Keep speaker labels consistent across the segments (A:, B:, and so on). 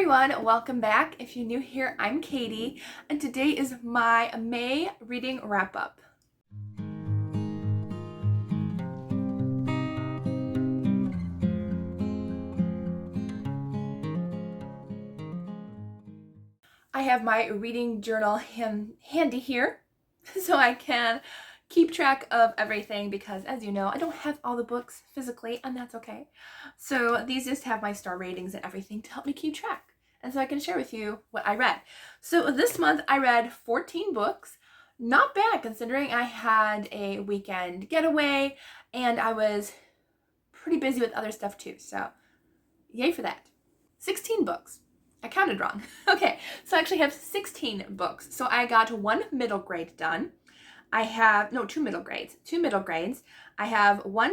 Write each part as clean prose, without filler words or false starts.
A: everyone, welcome back. If you're new here, I'm Katie, and today is my May reading wrap-up. I have my reading journal handy here so I can keep track of everything because, as you know, I don't have all the books physically, and that's okay. So these just have my star ratings and everything to help me keep track. And so I can share with you what I read. So this month I read 14 books. Not bad considering I had a weekend getaway and I was pretty busy with other stuff too. So yay for that. 16 books. I counted wrong. Okay, so I actually have 16 books. So I got one middle grade done. I have, no, two middle grades. I have one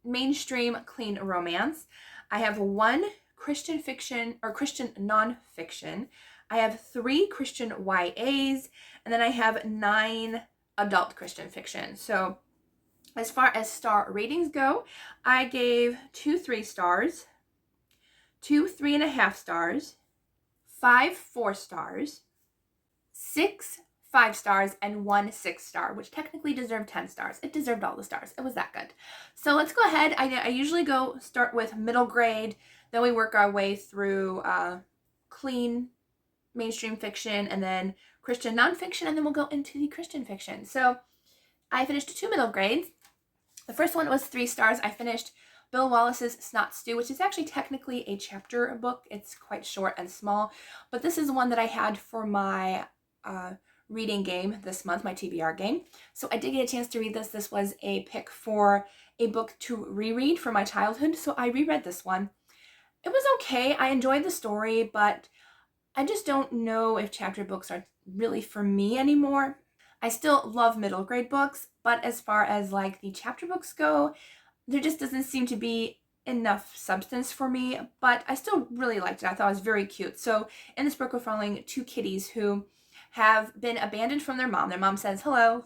A: mainstream clean romance. I have one Christian fiction or Christian nonfiction. I have 3 Christian YAs, and then I have 9 adult Christian fiction. So as far as star ratings go, I gave 2 3 stars, 2 3.5 stars, 5 4 stars, 6 5 stars, and 1 6 star, which technically deserved 10 stars. It deserved all the stars. It was that good. So let's go ahead. I usually start with middle grade, then we work our way through clean mainstream fiction, and then Christian nonfiction, and then we'll go into the Christian fiction. So I finished 2 middle grades. The first one was 3 stars. I finished Bill Wallace's Snot Stew, which is actually technically a chapter book. It's quite short and small, but this is one that I had for my reading game this month, my TBR game. So I did get a chance to read this. This was a pick for a book to reread for my childhood, so I reread this one. It was okay. I enjoyed the story, but I just don't know if chapter books are really for me anymore. I still love middle grade books, but as far as like the chapter books go, there just doesn't seem to be enough substance for me, but I still really liked it. I thought it was very cute. So in this book, we're following 2 kitties who have been abandoned from their mom. Their mom says, "Hello,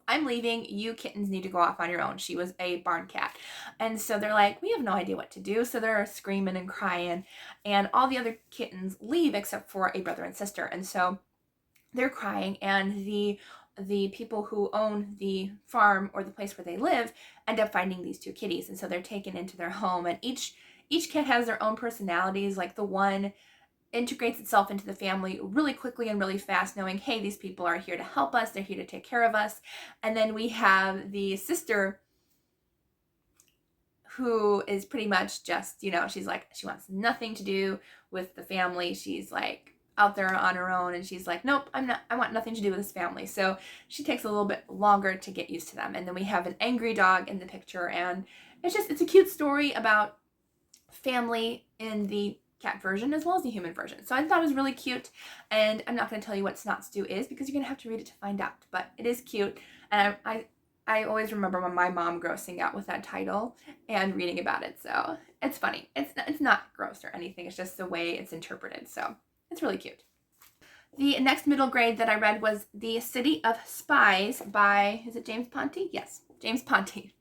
A: I'm leaving. You kittens need to go off on your own." She was a barn cat. And so they're like, we have no idea what to do. So they're screaming and crying, and all the other kittens leave except for a brother and sister. And so they're crying, and the people who own the farm or the place where they live end up finding these 2 kitties. And so they're taken into their home, and each kit has their own personalities. Like the one integrates itself into the family really quickly and really fast, knowing, hey, these people are here to help us, they're here to take care of us. And then we have the sister who is pretty much just, she's like, she wants nothing to do with the family. She's like out there on her own, and she's like, nope, I want nothing to do with this family. So she takes a little bit longer to get used to them. And then we have an angry dog in the picture, and it's a cute story about family in the cat version as well as the human version. So I thought it was really cute, and I'm not going to tell you what Snot Stew is because you're going to have to read it to find out, but it is cute. And I always remember when my mom grossing out with that title and reading about it. So it's funny. It's not gross or anything. It's just the way it's interpreted. So it's really cute. The next middle grade that I read was The City of Spies by, is it James Ponti? Yes, James Ponti.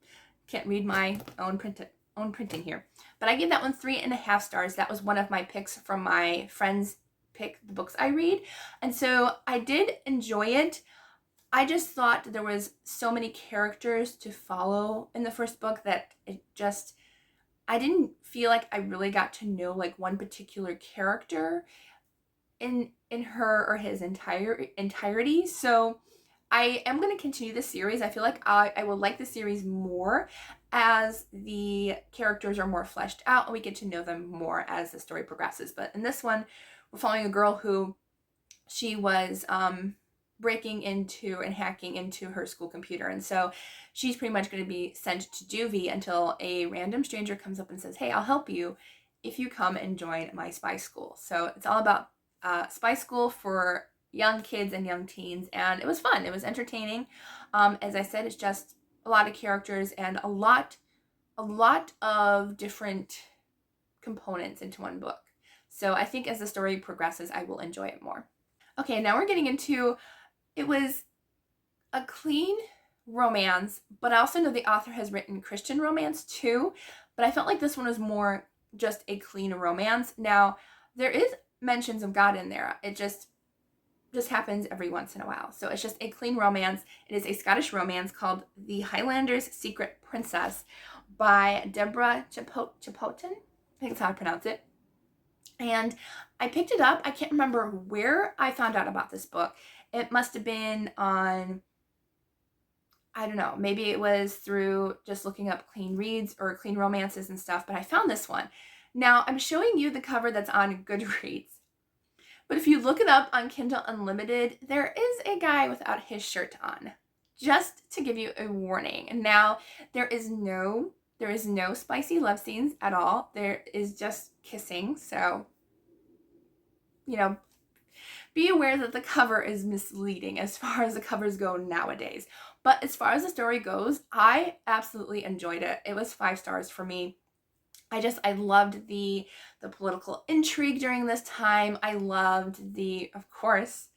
A: Can't read my own printing here. But I gave that one 3.5 stars. That was one of my picks from my friends' pick the books I read. And so I did enjoy it. I just thought there was so many characters to follow in the first book that I didn't feel like I really got to know like one particular character in her or his entirety. So I am going to continue the series. I feel like I will like the series more as the characters are more fleshed out and we get to know them more as the story progresses. But in this one, we're following a girl who she was breaking into and hacking into her school computer. And so she's pretty much going to be sent to juvie until a random stranger comes up and says, hey, I'll help you if you come and join my spy school. So it's all about spy school for young kids and young teens, and it was fun. It was entertaining. As I said, it's just a lot of characters and a lot of different components into one book. So I think as the story progresses, I will enjoy it more. Okay, now we're getting into, it was a clean romance, but I also know the author has written Christian romance too, but I felt like this one was more just a clean romance. Now, there is mentions of God in there. It just happens every once in a while. So it's just a clean romance. It is a Scottish romance called The Highlander's Secret Princess by Deborah Chipotin. I think that's how I pronounce it. And I picked it up. I can't remember where I found out about this book. It must have been on, I don't know, maybe it was through just looking up clean reads or clean romances and stuff, but I found this one. Now, I'm showing you the cover that's on Goodreads. But if you look it up on Kindle Unlimited, there is a guy without his shirt on. Just to give you a warning. And now, there is no spicy love scenes at all. There is just kissing. So, be aware that the cover is misleading as far as the covers go nowadays. But as far as the story goes, I absolutely enjoyed it. It was 5 stars for me. I loved the political intrigue during this time. I loved of course,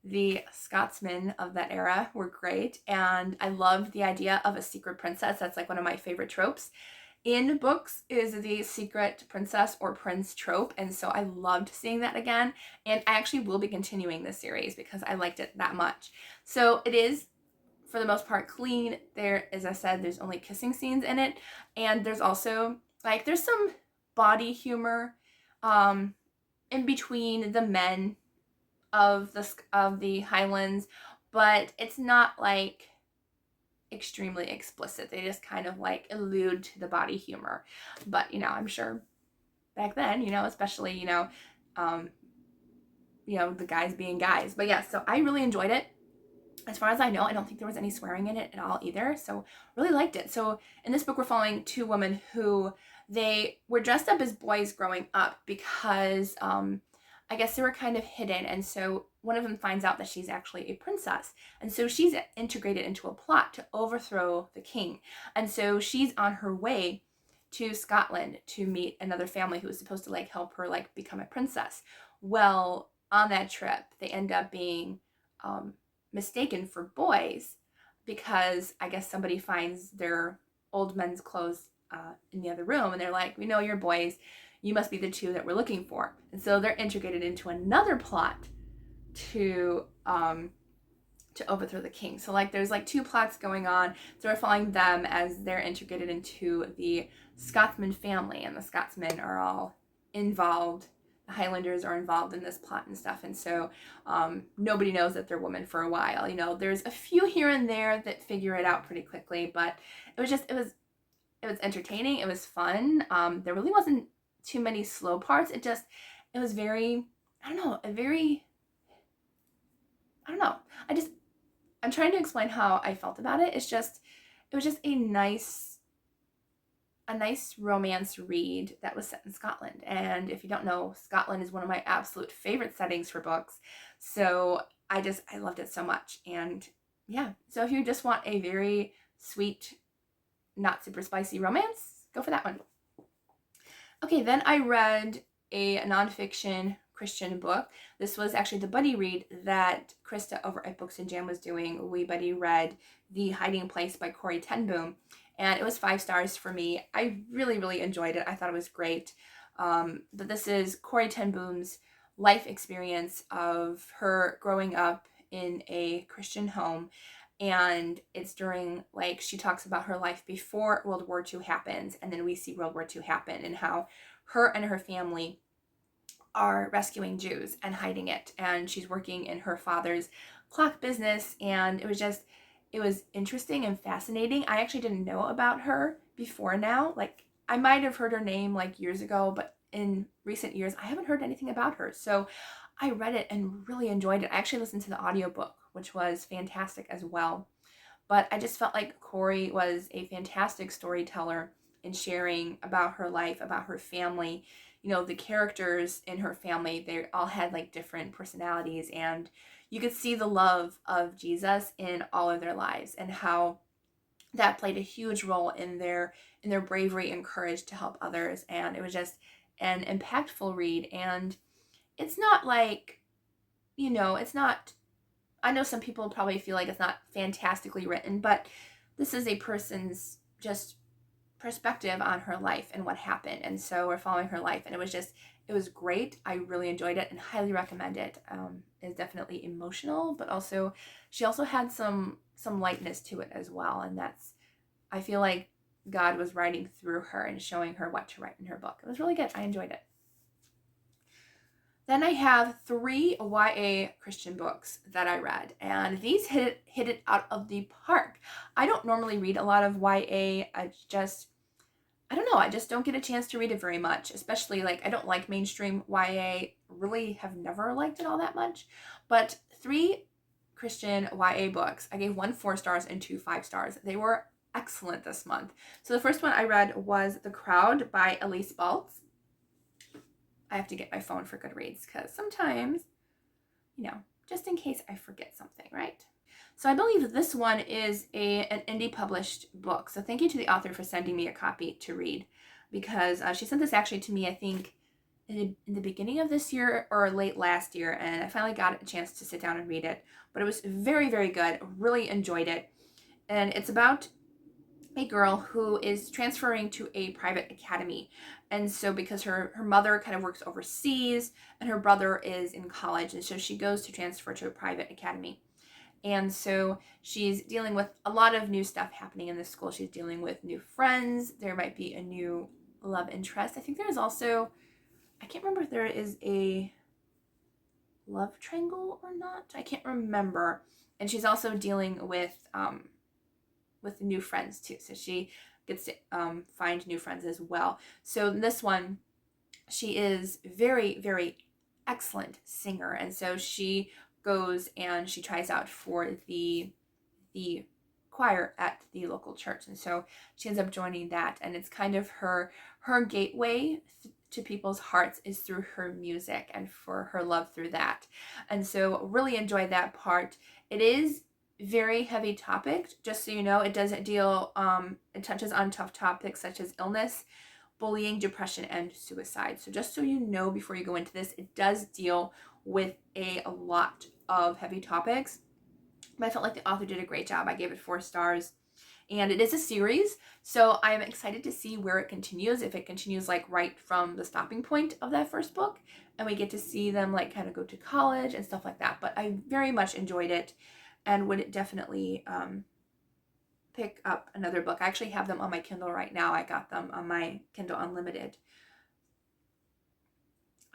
A: the Scotsmen of that era were great. And I loved the idea of a secret princess. That's like one of my favorite tropes in books, is the secret princess or prince trope. And so I loved seeing that again. And I actually will be continuing this series because I liked it that much. So it is, for the most part, clean. There, as I said, there's only kissing scenes in it. And there's also, there's some body humor in between the men of the Highlands, but it's not extremely explicit. They just kind of allude to the body humor. But I'm sure back then, especially the guys being guys. But yeah, so I really enjoyed it. As far as I know, I don't think there was any swearing in it at all either. So really liked it. So in this book, we're following 2 women who they were dressed up as boys growing up because I guess they were kind of hidden. And so one of them finds out that she's actually a princess. And so she's integrated into a plot to overthrow the king. And so she's on her way to Scotland to meet another family who was supposed to help her become a princess. Well, on that trip, they end up being mistaken for boys because I guess somebody finds their old men's clothes in the other room, and they're like, we know you're boys, you must be the 2 that we're looking for. And so they're integrated into another plot to overthrow the king. So there's 2 plots going on. So we're following them as they're integrated into the Scotsman family, and the Scotsmen are all involved. The Highlanders are involved in this plot and stuff. And so nobody knows that they're women for a while. There's a few here and there that figure it out pretty quickly, but it was entertaining. It was fun. There really wasn't too many slow parts. It was very, I'm trying to explain how I felt about it. It was just a nice romance read that was set in Scotland. And if you don't know, Scotland is one of my absolute favorite settings for books. So I loved it so much. And yeah, so if you just want a very sweet, not super spicy romance, go for that one. Okay, then I read a nonfiction Christian book. This was actually the buddy read that Krista over at Books and Jam was doing. We buddy read The Hiding Place by Corrie ten Boom, and it was 5 stars for me. I really, really enjoyed it. I thought it was great. But this is Corrie ten Boom's life experience of her growing up in a Christian home. And it's during, she talks about her life before World War II happens, and then we see World War II happen, and how her and her family are rescuing Jews and hiding it. And she's working in her father's clock business, and it was interesting and fascinating. I actually didn't know about her before now. I might have heard her name years ago, but in recent years, I haven't heard anything about her. So I read it and really enjoyed it. I actually listened to the audiobook, which was fantastic as well. But I just felt like Corrie was a fantastic storyteller in sharing about her life, about her family. The characters in her family, they all had different personalities, and you could see the love of Jesus in all of their lives, and how that played a huge role in their bravery and courage to help others. And it was just an impactful read. And it's not it's not, I know some people probably feel like it's not fantastically written, but this is a person's just perspective on her life and what happened. And so we're following her life, and it was great. I really enjoyed it and highly recommend it. It's definitely emotional, but also she also had some lightness to it as well. And I feel like God was writing through her and showing her what to write in her book. It was really good. I enjoyed it. Then I have 3 YA Christian books that I read, and these hit it out of the park. I don't normally read a lot of YA. I don't know, I just don't get a chance to read it very much, especially like I don't like mainstream YA, really have never liked it all that much. But 3 Christian YA books, I gave 1 4 stars and 2 5 stars. They were excellent this month. So the first one I read was The Crowd by Elise Baltz. I have to get my phone for Goodreads because sometimes, just in case I forget something, right? So I believe this one is an indie published book. So thank you to the author for sending me a copy to read, because she sent this actually to me, I think, in the beginning of this year or late last year, and I finally got a chance to sit down and read it. But it was very, very good. Really enjoyed it. And it's about a girl who is transferring to a private academy. And so because her mother kind of works overseas and her brother is in college, and so she goes to transfer to a private academy. And so she's dealing with a lot of new stuff happening in this school. She's dealing with new friends. There might be a new love interest. I think there's also, I can't remember if there is a love triangle or not. I can't remember. And she's also dealing with new friends too. So she gets to find new friends as well. So in this one, she is very, very excellent singer. And so she goes and she tries out for the choir at the local church. And so she ends up joining that. And it's kind of her gateway to people's hearts is through her music and for her love through that. And so really enjoyed that part. It is very heavy topic, just so you know. It doesn't deal, it touches on tough topics such as illness, bullying, depression, and suicide. So just so you know before you go into this, it does deal with a lot of heavy topics. But I felt like the author did a great job. I gave it 4 stars. And it is a series, so I'm excited to see where it continues, if it continues like right from the stopping point of that first book, and we get to see them like kind of go to college and stuff like that. But I very much enjoyed it and would definitely pick up another book. I actually have them on my Kindle right now. I got them on my Kindle Unlimited.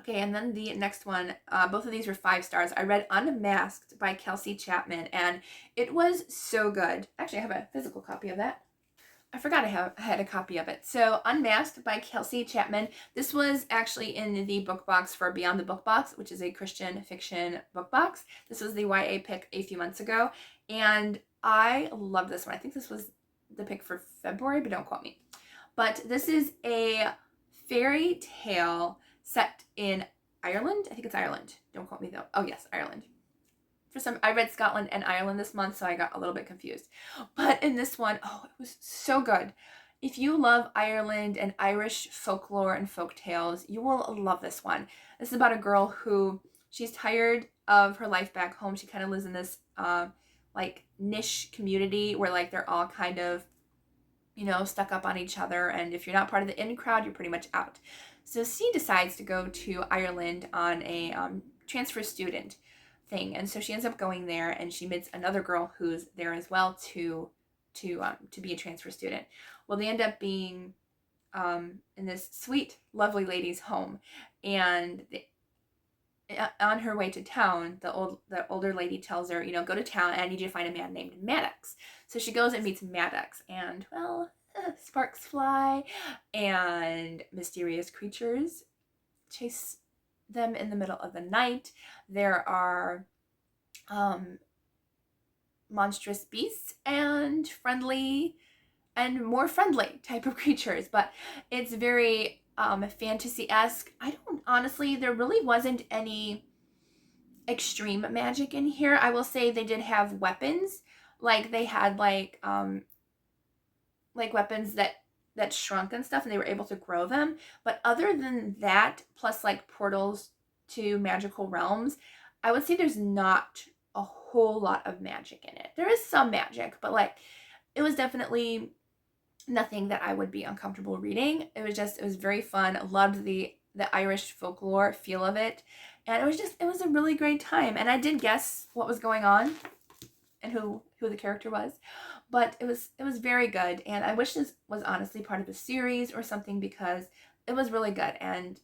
A: Okay, and then the next one, both of these were 5 stars. I read Unmasked by Kelsey Chapman, and it was so good. Actually, I have a physical copy of that. I forgot I had a copy of it. So Unmasked by Kelsey Chapman. This was actually in the book box for Beyond the Book Box, which is a Christian fiction book box. This was the YA pick a few months ago, and I love this one. I think this was the pick for February, but don't quote me. But this is a fairy tale set in Ireland. I think it's Ireland. Don't quote me though. Oh yes, Ireland. I read Scotland and Ireland this month, so I got a little bit confused. But in this one, it was so good. If you love Ireland and Irish folklore and folk tales, you will love this one. This is about a girl who, she's tired of her life back home. She kind of lives in this like niche community where like they're all kind of, stuck up on each other. And if you're not part of the in crowd, you're pretty much out. So she decides to go to Ireland on a transfer student thing, and so she ends up going there, and she meets another girl who's there as well to be a transfer student. Well, they end up being in this sweet, lovely lady's home, and on her way to town, the older lady tells her, go to town, and I need you to find a man named Maddox. So she goes and meets Maddox, and sparks fly, and mysterious creatures chase them in the middle of the night. There are monstrous beasts and friendly and more friendly type of creatures, but it's very fantasy-esque. Honestly, there really wasn't any extreme magic in here. I will say they did have weapons. Like they had like weapons that shrunk and stuff, and they were able to grow them. But other than that, plus like portals to magical realms, I would say there's not a whole lot of magic in it. There is some magic, but like it was definitely nothing that I would be uncomfortable reading. It was very fun. Loved the Irish folklore feel of it. And it was a really great time. And I did guess what was going on and who the character was, but it was very good. And I wish this was honestly part of a series or something, because it was really good, and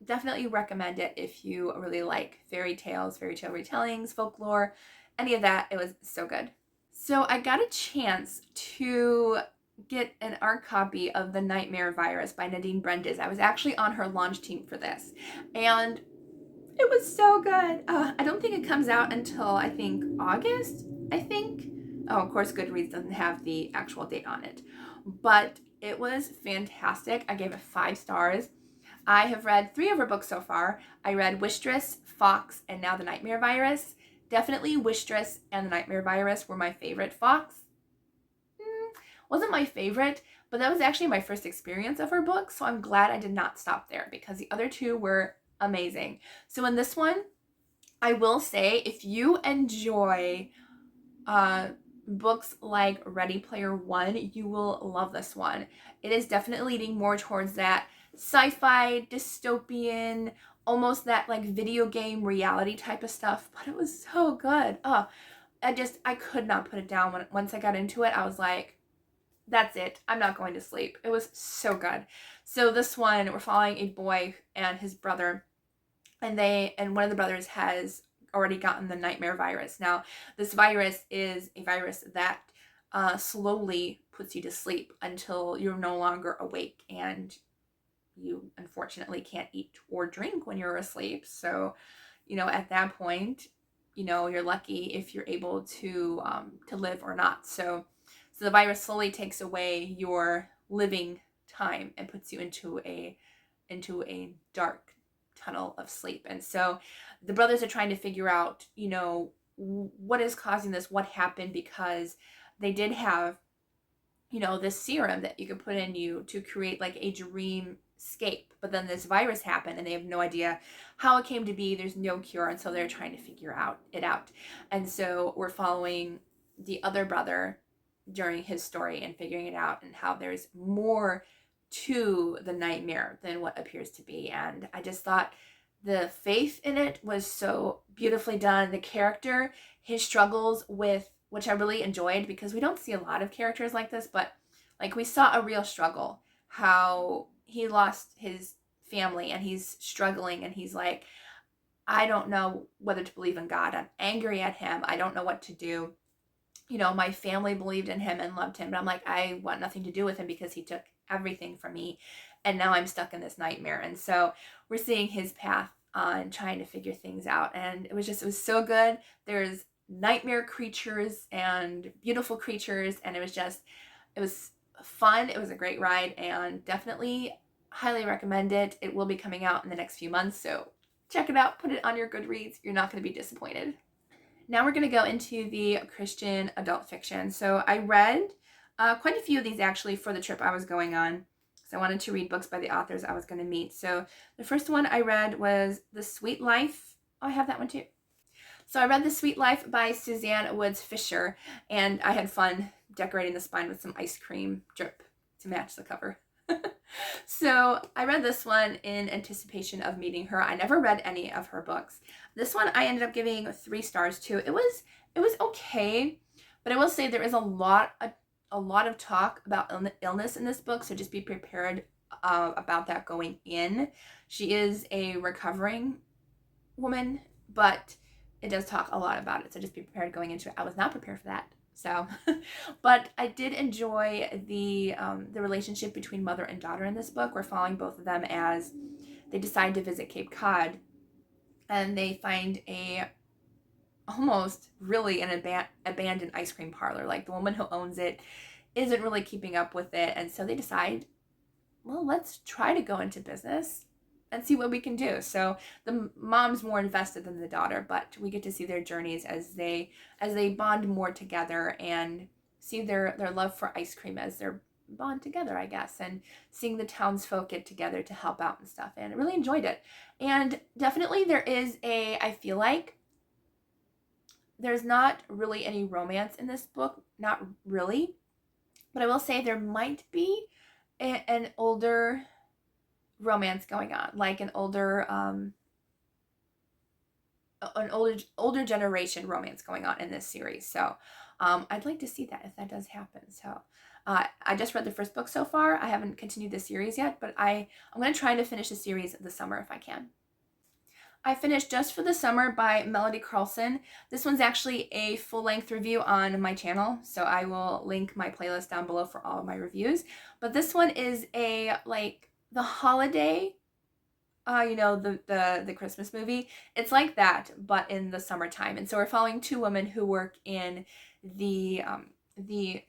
A: definitely recommend it if you really like fairy tale retellings, folklore, any of that. It was so good. So I got a chance to get an art copy of The Nightmare Virus by Nadine Brendes. I was actually on her launch team for this, and it was so good. I don't think it comes out until, I think, August, I think. Oh, of course, Goodreads doesn't have the actual date on it. But it was fantastic. I gave it 5 stars. I have read 3 of her books so far. I read Wistress, Fox, and now The Nightmare Virus. Definitely Wistress and The Nightmare Virus were my favorite. Fox wasn't my favorite, but that was actually my first experience of her book, so I'm glad I did not stop there, because the other 2 were amazing. So in this one, I will say, if you enjoy books like Ready Player One, you will love this one. It is definitely leaning more towards that sci-fi, dystopian, almost that like video game reality type of stuff, but it was so good. I could not put it down. Once I got into it, I was like, that's it. I'm not going to sleep. It was so good. So this one, we're following a boy and his brother, and one of the brothers has already gotten the nightmare virus. Now, this virus is a virus that slowly puts you to sleep until you're no longer awake, and you unfortunately can't eat or drink when you're asleep. So, at that point, you're lucky if you're able to live or not. So the virus slowly takes away your living time and puts you into a dark tunnel of sleep. And so the brothers are trying to figure out, what is causing this, what happened, because they did have, this serum that you could put in you to create like a dream escape. But then this virus happened and they have no idea how it came to be. There's no cure. And so they're trying to figure it out. And so we're following the other brother during his story and figuring it out, and how there's more to the nightmare than what appears to be. And I just thought the faith in it was so beautifully done. The character, his struggles with, which I really enjoyed, because we don't see a lot of characters like this, but like we saw a real struggle, how he lost his family and he's struggling, and he's like, I don't know whether to believe in God. I'm angry at him. I don't know what to do. My family believed in him and loved him, but I'm like, I want nothing to do with him because he took everything from me, and now I'm stuck in this nightmare. And so we're seeing his path on trying to figure things out, and it was so good. There's nightmare creatures and beautiful creatures, and it was fun. It was a great ride, and definitely highly recommend it. It will be coming out in the next few months, so check it out, put it on your Goodreads. You're not going to be disappointed. Now we're going to go into the Christian adult fiction. So I read quite a few of these actually for the trip I was going on, because I wanted to read books by the authors I was going to meet. So the first one I read was The Sweet Life. Oh, I have that one too. So I read The Sweet Life by Suzanne Woods Fisher, and I had fun decorating the spine with some ice cream drip to match the cover. So I read this one in anticipation of meeting her. I never read any of her books. This one I ended up giving 3 stars to. It was okay, but I will say there is a lot of talk about illness in this book, so just be prepared about that going in. She is a recovering woman, but it does talk a lot about it, so just be prepared going into it. I was not prepared for that. So, but I did enjoy the relationship between mother and daughter in this book. We're following both of them as they decide to visit Cape Cod, and they find almost really an abandoned ice cream parlor. Like the woman who owns it isn't really keeping up with it, and so they decide, well, let's try to go into business and see what we can do. So the mom's more invested than the daughter, but we get to see their journeys as they bond more together, and see their love for ice cream as their bond together, I guess, and seeing the townsfolk get together to help out and stuff. And I really enjoyed it. And definitely there is I feel like there's not really any romance in this book, not really. But I will say there might be an older romance going on, like an older generation romance going on in this series. So I'd like to see that if that does happen. So I just read the first book so far. I haven't continued the series yet, but I'm going to try to finish the series this summer if I can. I finished Just for the Summer by Melody Carlson. This one's actually a full-length review on my channel, so I will link my playlist down below for all of my reviews. But this one is a, like, the holiday, the Christmas movie. It's like that, but in the summertime. And so we're following two women who work in the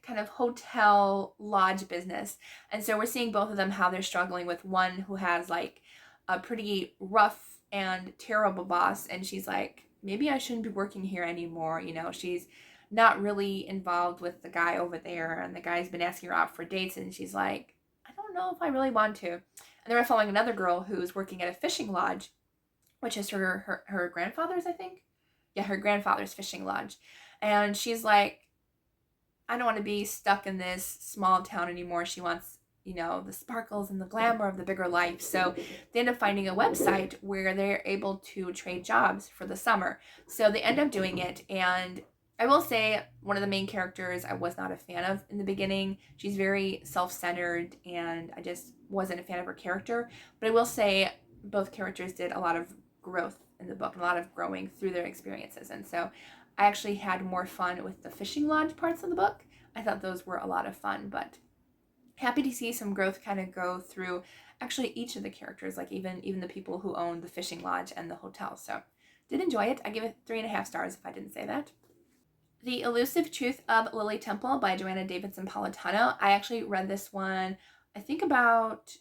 A: kind of hotel lodge business. And so we're seeing both of them how they're struggling with one who has like a pretty rough and terrible boss, and she's like, maybe I shouldn't be working here anymore. She's not really involved with the guy over there, and the guy's been asking her out for dates, and she's like, I don't know if I really want to. And then we're following another girl who's working at a fishing lodge, which is her grandfather's, I think. Yeah, her grandfather's fishing lodge. And she's like, I don't want to be stuck in this small town anymore. She wants, the sparkles and the glamour of the bigger life. So they end up finding a website where they're able to trade jobs for the summer. So they end up doing it. And I will say one of the main characters I was not a fan of in the beginning. She's very self-centered, and I just wasn't a fan of her character. But I will say both characters did a lot of growth in the book and a lot of growing through their experiences. And so I actually had more fun with the fishing lodge parts of the book. I thought those were a lot of fun, but happy to see some growth kind of go through actually each of the characters, like even the people who own the fishing lodge and the hotel. So did enjoy it. I give it 3.5 stars if I didn't say that. The Elusive Truth of Lily Temple by Joanna Davidson Politano. I actually read this one, I think about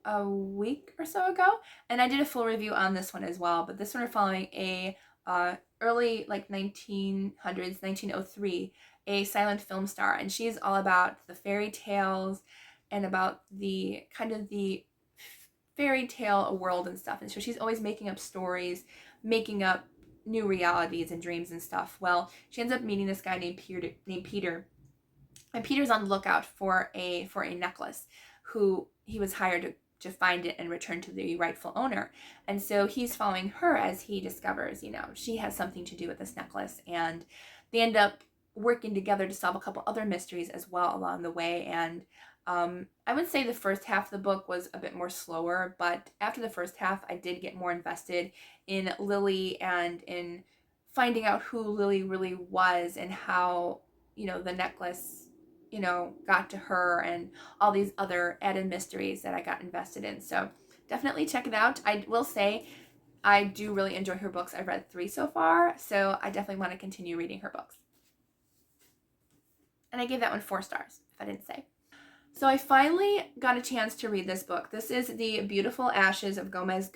A: a week or so ago, and I did a full review on this one as well. But this one we're following a early, like, 1900s, 1903, a silent film star, and she's all about the fairy tales and about the kind of the fairy tale world and stuff. And so she's always making up stories, making up new realities and dreams and stuff. Well, she ends up meeting this guy named Peter, and Peter's on the lookout for a necklace, who he was hired to find it and return to the rightful owner. And so he's following her as he discovers, she has something to do with this necklace. And they end up working together to solve a couple other mysteries as well along the way. And I would say the first half of the book was a bit more slower, but after the first half, I did get more invested in Lily and in finding out who Lily really was and how, the necklace, got to her, and all these other added mysteries that I got invested in. So definitely check it out. I will say I do really enjoy her books. I've read 3 so far, so I definitely want to continue reading her books. And I gave that one 4 stars, if I didn't say. So I finally got a chance to read this book. This is The Beautiful Ashes of Gomez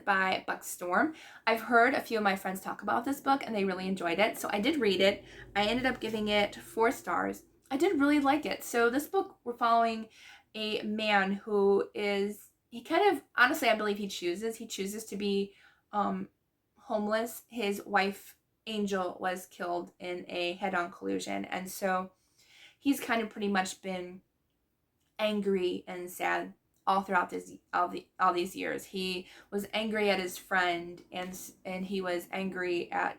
A: by Buck Storm. I've heard a few of my friends talk about this book, and they really enjoyed it. So I did read it. I ended up giving it 4 stars. I did really like it. So this book, we're following a man who is, he kind of, honestly, I believe he chooses to be homeless. His wife, Angel, was killed in a head-on collision. And so he's kind of pretty much been angry and sad all throughout all these years. He was angry at his friend, and he was angry at,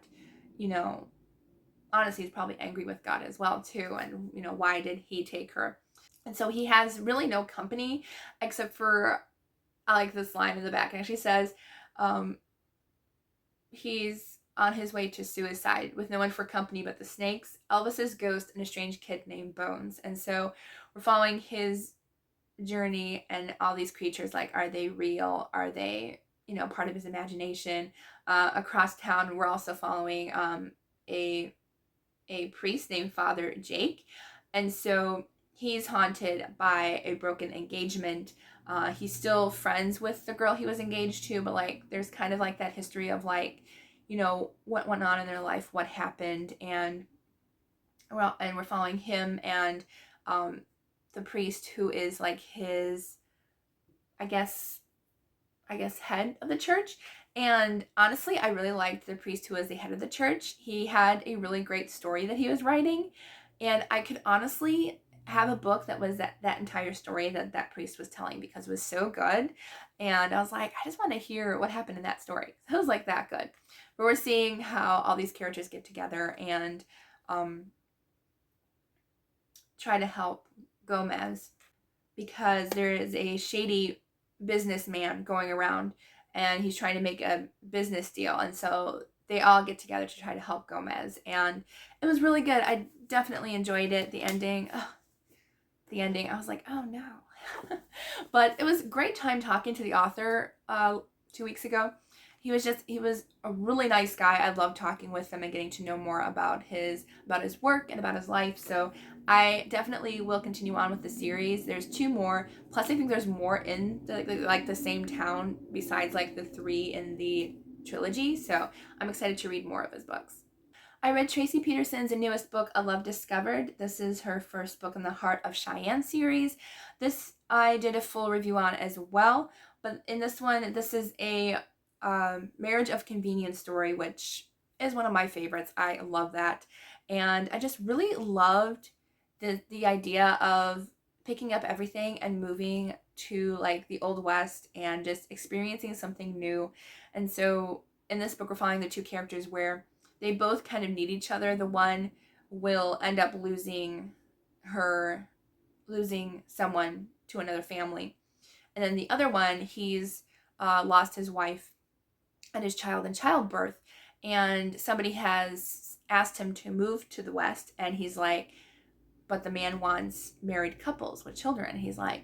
A: honestly, he's probably angry with God as well too. And why did he take her? And so he has really no company except for, I like this line in the back. It actually says, he's on his way to suicide with no one for company but the snakes, Elvis's ghost, and a strange kid named Bones. And so we're following his journey and all these creatures, like, are they real? Are they, part of his imagination? Across town, we're also following a priest named Father Jake. And so he's haunted by a broken engagement. He's still friends with the girl he was engaged to, but like there's kind of like that history of like, what went on in their life, what happened, and we're following him and the priest who is like his, I guess head of the church. And honestly, I really liked the priest who was the head of the church. He had a really great story that he was writing, and I could honestly, have a book that was that entire story that priest was telling, because it was so good. And I was like, I just want to hear what happened in that story. It was like that good. But we're seeing how all these characters get together and try to help Gomez, because there is a shady businessman going around and he's trying to make a business deal. And so they all get together to try to help Gomez. And it was really good. I definitely enjoyed it. The ending, I was like, oh no. But it was a great time talking to the author 2 weeks ago. He was a really nice guy. I loved talking with him and getting to know more about his work and about his life. So I definitely will continue on with the series. There's 2 more. Plus, I think there's more in the same town besides like the 3 in the trilogy. So I'm excited to read more of his books. I read Tracy Peterson's newest book, A Love Discovered. This is her first book in the Heart of Cheyenne series. This I did a full review on as well. But in this one, this is a marriage of convenience story, which is one of my favorites. I love that. And I just really loved the idea of picking up everything and moving to like the Old West and just experiencing something new. And so in this book, we're following the 2 characters where they both kind of need each other. The one will end up losing someone to another family. And then the other one, he's lost his wife and his child in childbirth. And somebody has asked him to move to the West. And he's like, but the man wants married couples with children. And he's like,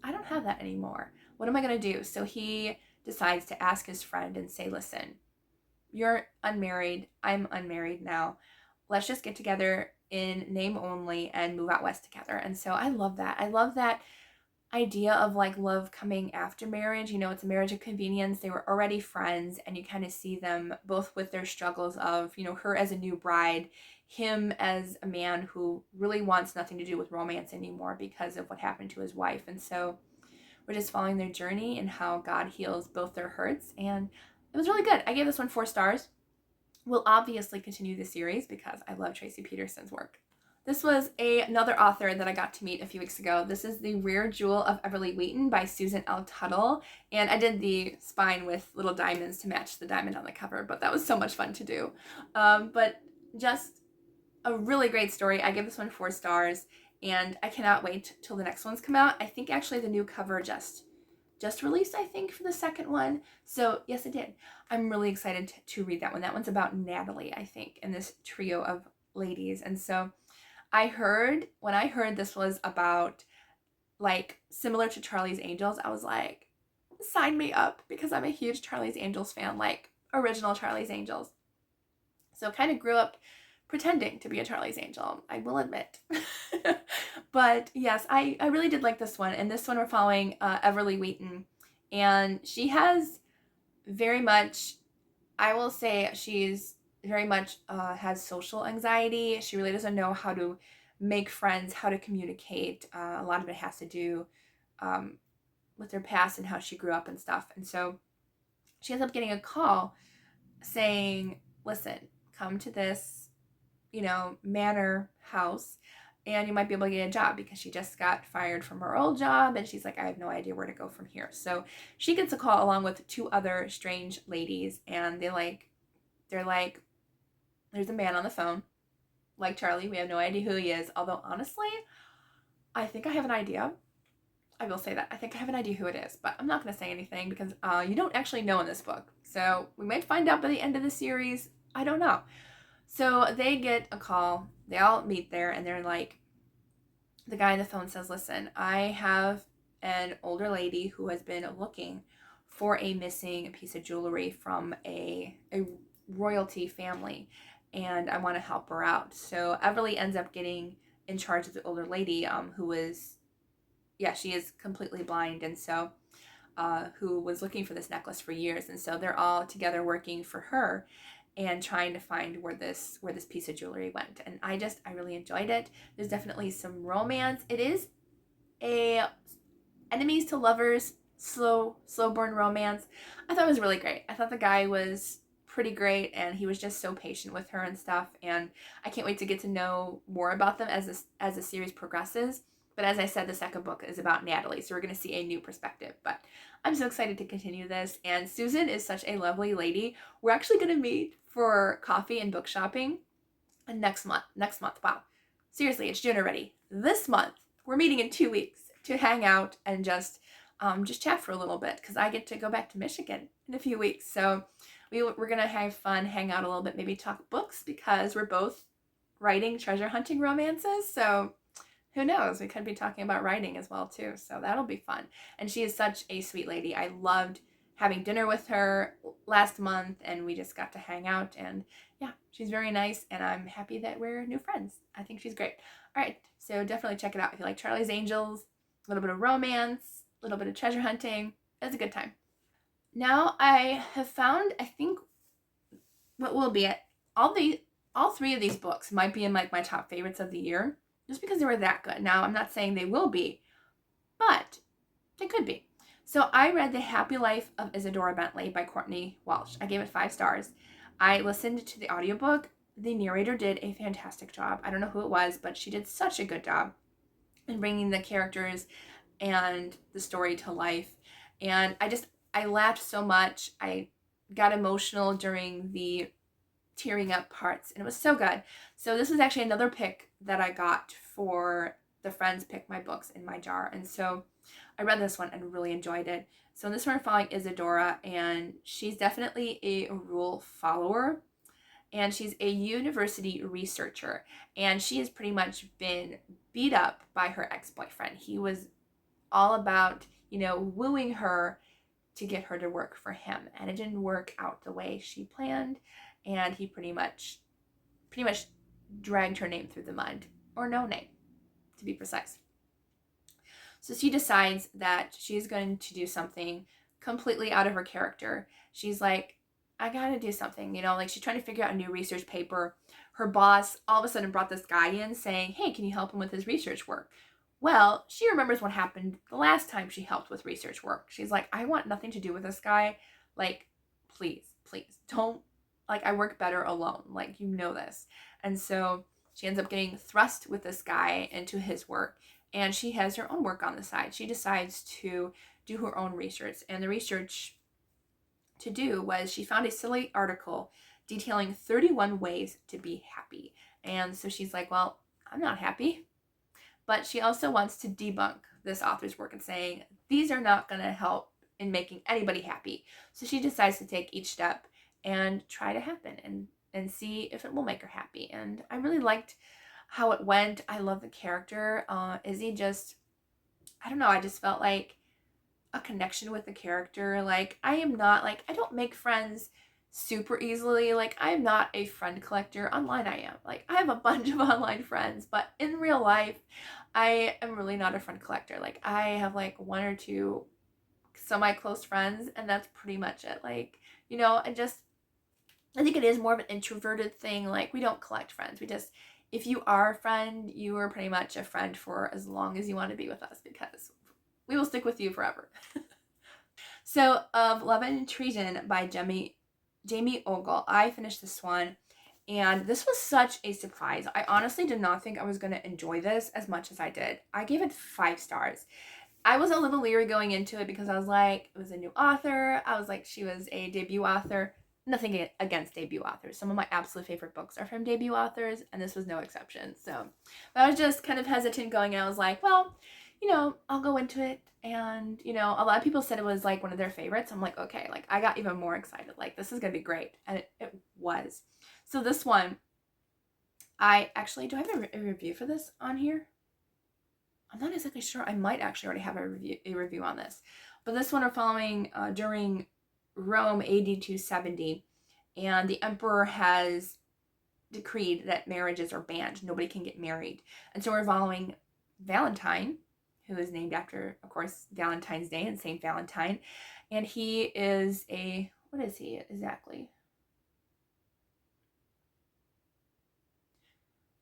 A: I don't have that anymore. What am I going to do? So he decides to ask his friend and say, listen, you're unmarried. I'm unmarried now. Let's just get together in name only and move out west together. And so I love that. I love that idea of like love coming after marriage. You know, it's a marriage of convenience. They were already friends, and you kind of see them both with their struggles of, you know, her as a new bride, him as a man who really wants nothing to do with romance anymore because of what happened to his wife. And so we're just following their journey and how God heals both their hurts. And it was really good. I gave this one 4 stars. We'll obviously continue the series because I love Tracy Peterson's work. This was another author that I got to meet a few weeks ago. This is The Rare Jewel of Everly Wheaton by Susan L. Tuttle. And I did the spine with little diamonds to match the diamond on the cover, but that was so much fun to do. But just a really great story. I give this one 4 stars, and I cannot wait till the next ones come out. I think actually the new cover just released, I think, for the second one. So yes, it did. I'm really excited to read that one. That one's about Natalie, I think, and this trio of ladies. And so when I heard this was about like similar to Charlie's Angels, I was like, sign me up, because I'm a huge Charlie's Angels fan, like original Charlie's Angels. So kind of grew up pretending to be a Charlie's Angel, I will admit. But yes, I really did like this one. And this one we're following Everly Wheaton. And she has very much, I will say, she's very much has social anxiety. She really doesn't know how to make friends, how to communicate. A lot of it has to do with her past and how she grew up and stuff. And so she ends up getting a call saying, listen, come to this, manor house, and you might be able to get a job, because she just got fired from her old job, and she's like, I have no idea where to go from here. So she gets a call along with 2 other strange ladies, and they're like, there's a man on the phone, like Charlie. We have no idea who he is. Although honestly, I think I have an idea. I will say that. I think I have an idea who it is, but I'm not going to say anything because you don't actually know in this book. So we might find out by the end of the series. I don't know. So they get a call. They all meet there, and they're like, the guy on the phone says, listen, I have an older lady who has been looking for a missing piece of jewelry from a royalty family, and I want to help her out. So Everly ends up getting in charge of the older lady, who is, she is completely blind, and so who was looking for this necklace for years. And so they're all together working for her and trying to find where this piece of jewelry went. And I really enjoyed it. There's definitely some romance. It is a enemies to lovers, slow burn romance. I thought it was really great. I thought the guy was pretty great, and he was just so patient with her and stuff, and I can't wait to get to know more about them as the series progresses. But as I said, the second book is about Natalie, so we're going to see a new perspective. But I'm so excited to continue this, and Susan is such a lovely lady. We're actually going to meet for coffee and book shopping next month. Wow. Seriously, it's June already. This month, we're meeting in 2 weeks to hang out and just chat for a little bit, because I get to go back to Michigan in a few weeks. So we're going to have fun, hang out a little bit, maybe talk books, because we're both writing treasure hunting romances. So who knows? We could be talking about writing as well too. So that'll be fun. And she is such a sweet lady. I loved having dinner with her last month, and we just got to hang out, and yeah, she's very nice, and I'm happy that we're new friends. I think she's great. All right, so definitely check it out if you like Charlie's Angels, a little bit of romance, a little bit of treasure hunting. It's a good time. Now I have found, I think, what will be it. All three of these books might be in like my top favorites of the year, just because they were that good. Now I'm not saying they will be, but they could be. So I read The Happy Life of Isadora Bentley by Courtney Walsh. I gave it 5 stars. I listened to the audiobook. The narrator did a fantastic job. I don't know who it was, but she did such a good job in bringing the characters and the story to life. And I laughed so much. I got emotional during the tearing up parts, and it was so good. So this was actually another pick that I got for the Friends Pick My Books in my jar. And so I read this one and really enjoyed it. So in this one, we're following Isadora, and she's definitely a rule follower, and she's a university researcher, and she has pretty much been beat up by her ex-boyfriend. He was all about, wooing her to get her to work for him, and it didn't work out the way she planned, and he pretty much dragged her name through the mud, or no name, to be precise. So she decides that she's going to do something completely out of her character. She's like, I gotta do something, like she's trying to figure out a new research paper. Her boss all of a sudden brought this guy in saying, hey, can you help him with his research work? Well, she remembers what happened the last time she helped with research work. She's like, I want nothing to do with this guy. Like, please, don't, like, I work better alone. Like, this. And so she ends up getting thrust with this guy into his work, and she has her own work on the side. She decides to do her own research, and the research to do was she found a silly article detailing 31 ways to be happy. And so she's like, well, I'm not happy. But she also wants to debunk this author's work and saying, these are not going to help in making anybody happy. So she decides to take each step and try to happen and see if it will make her happy. And I really liked how it went. I love the character. Izzy just, I don't know, I just felt like a connection with the character. Like, I don't make friends super easily. Like, I'm not a friend collector. Online I am. Like, I have a bunch of online friends, but in real life, I am really not a friend collector. Like, I have like 1 or 2 semi-close friends, and that's pretty much it. Like, I think it is more of an introverted thing. Like, we don't collect friends. If you are a friend, you are pretty much a friend for as long as you want to be with us, because we will stick with you forever. So, of Love and Treason by Jamie Ogle, I finished this one, and this was such a surprise. I honestly did not think I was going to enjoy this as much as I did. I gave it 5 stars. I was a little leery going into it because I was like, it was a new author. I was like, she was a debut author. Nothing against debut authors. Some of my absolute favorite books are from debut authors, and this was no exception. So, but I was just kind of hesitant going, and I was like, well, I'll go into it. And, a lot of people said it was like one of their favorites. I'm like, okay, like I got even more excited. Like, this is going to be great. And it was. So this one, do I have a review for this on here? I'm not exactly sure. I might actually already have a review on this. But this one we're following during Rome AD 270. And the emperor has decreed that marriages are banned. Nobody can get married. And so we're following Valentine, who is named after, of course, Valentine's Day and Saint Valentine. And he is what is he exactly?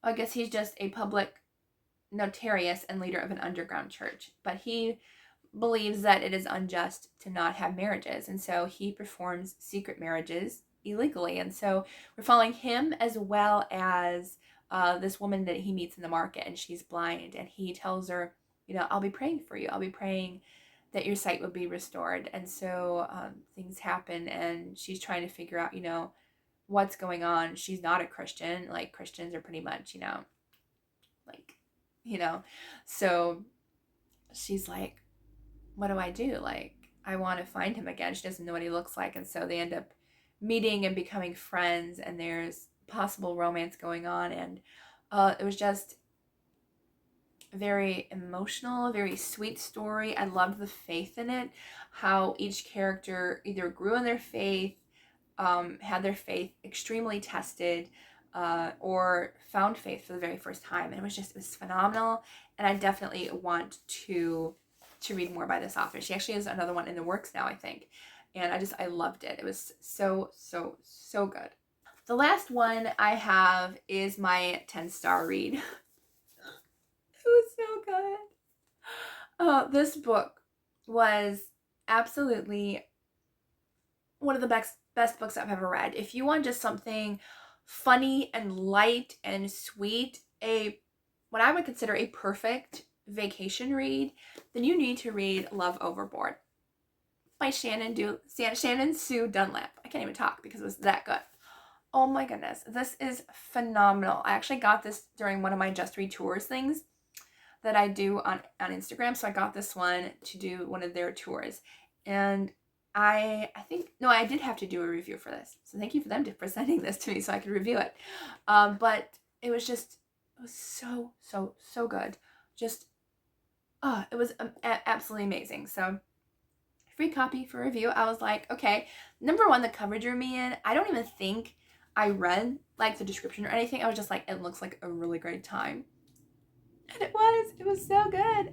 A: I guess he's just a public notarius and leader of an underground church. But he believes that it is unjust to not have marriages. And so he performs secret marriages illegally. And so we're following him as well as this woman that he meets in the market, and she's blind, and he tells her, I'll be praying for you. I'll be praying that your sight will be restored. And so things happen, and she's trying to figure out, what's going on. She's not a Christian. Like, Christians are pretty much, like, so she's like, what do I do? Like, I want to find him again. She doesn't know what he looks like. And so they end up meeting and becoming friends, and there's possible romance going on. And it was just very emotional, very sweet story. I loved the faith in it, how each character either grew in their faith, had their faith extremely tested, or found faith for the very first time. And it was phenomenal. And I definitely want to read more by this author. She actually has another one in the works now, I think. And I loved it. It was so, so, so good. The last one I have is my 10-star read. It was so good. This book was absolutely one of the best books I've ever read. If you want just something funny and light and sweet, what I would consider a perfect vacation read, then you need to read Love Overboard by Shannon Sue Dunlap. I can't even talk because it was that good. Oh my goodness, this is phenomenal. I actually got this during one of my Just Read Tours things that I do on Instagram. So I got this one to do one of their tours. And I did have to do a review for this. So thank you for them for sending this to me so I could review it. But it was so, so, so good. It was absolutely amazing. So free copy for review. I was like, okay, number one, the cover drew me in. I don't even think I read like the description or anything. I was just like, it looks like a really great time. And it was so good.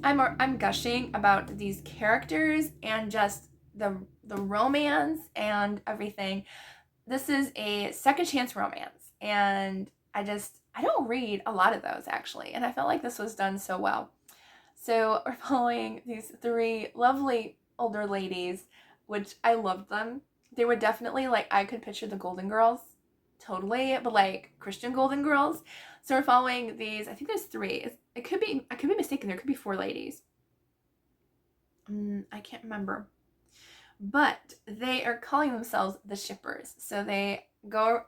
A: I'm gushing about these characters and just the romance and everything. This is a second chance romance, and I don't read a lot of those actually, and I felt like this was done so well. So we're following these three lovely older ladies, which I loved them. They were definitely like, I could picture the Golden Girls, totally, but like Christian Golden Girls. So we're following these, I think there's three. I could be mistaken. There could be four ladies. I can't remember. But they are calling themselves the Shippers. So they go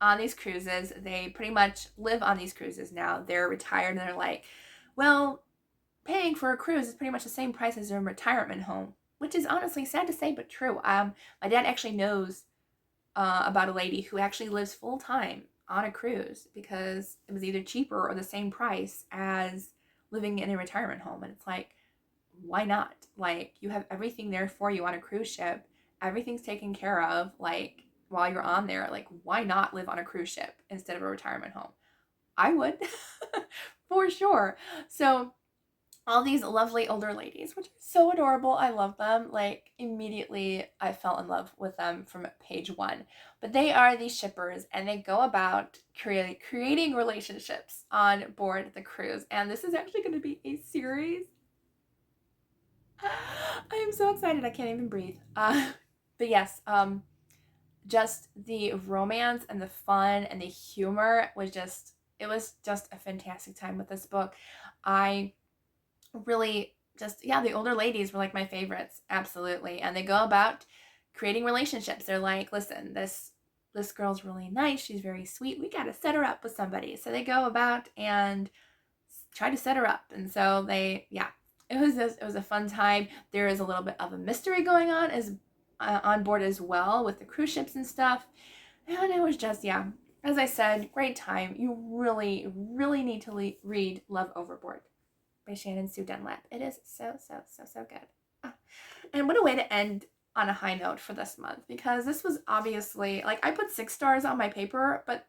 A: on these cruises. They pretty much live on these cruises now. They're retired, and they're like, well, paying for a cruise is pretty much the same price as a retirement home, which is honestly sad to say, but true. My dad actually knows about a lady who actually lives full time on a cruise because it was either cheaper or the same price as living in a retirement home. And it's like, why not? Like, you have everything there for you on a cruise ship. Everything's taken care of, like, while you're on there. Like, why not live on a cruise ship instead of a retirement home? I would, for sure. So all these lovely older ladies, which are so adorable. I love them. Like, immediately I fell in love with them from page one. But they are these shippers, and they go about creating relationships on board the cruise. And this is actually going to be a series. I am so excited. I can't even breathe. But yes, just the romance and the fun and the humor was just a fantastic time with this book. I really the older ladies were like my favorites, absolutely. And they go about creating relationships. They're like, listen, this girl's really nice, she's very sweet, we gotta set her up with somebody. So they go about and try to set her up. And so it was a fun time. There is a little bit of a mystery going on on board as well with the cruise ships and stuff. And it was just, as I said, great time. You really, really need to read Love Overboard by Shannon Sue Dunlap. It is so, so, so, so good. And what a way to end on a high note for this month, because this was obviously, like, I put 6 stars on my paper, but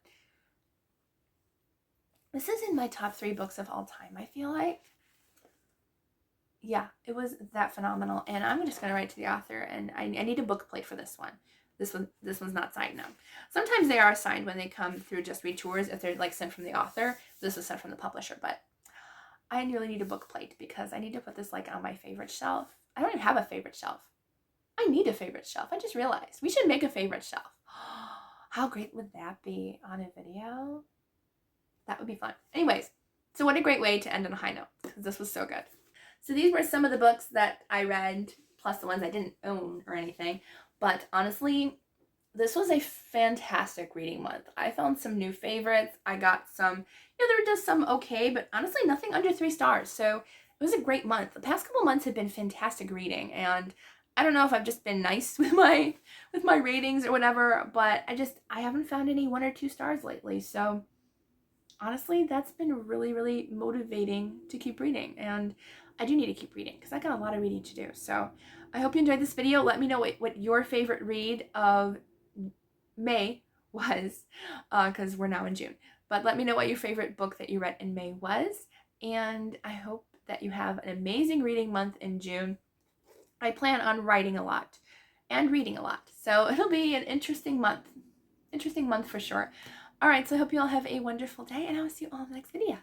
A: this is in my top 3 books of all time, I feel like. Yeah, it was that phenomenal. And I'm just going to write to the author, and I need a book plate for this one. This one's not signed now. Sometimes they are signed when they come through Just Read Tours, if they're like sent from the author. This was sent from the publisher, but I really need a book plate because I need to put this like on my favorite shelf. I don't even have a favorite shelf. I need a favorite shelf. I just realized we should make a favorite shelf. How great would that be on a video? That would be fun. Anyways, so what a great way to end on a high note, because this was so good. So these were some of the books that I read, plus the ones I didn't own or anything. But honestly, this was a fantastic reading month. I found some new favorites. I got some, there were just some okay, but honestly nothing under 3 stars. So it was a great month. The past couple months have been fantastic reading, and I don't know if I've just been nice with my ratings or whatever, but I haven't found any 1 or 2 stars lately. So honestly, that's been really, really motivating to keep reading. And I do need to keep reading because I got a lot of reading to do. So I hope you enjoyed this video. Let me know what your favorite read of May was, because we're now in June. But let me know what your favorite book that you read in May was. And I hope that you have an amazing reading month in June. I plan on writing a lot and reading a lot. So it'll be an interesting month. Interesting month for sure. All right, so I hope you all have a wonderful day, and I will see you all in the next video.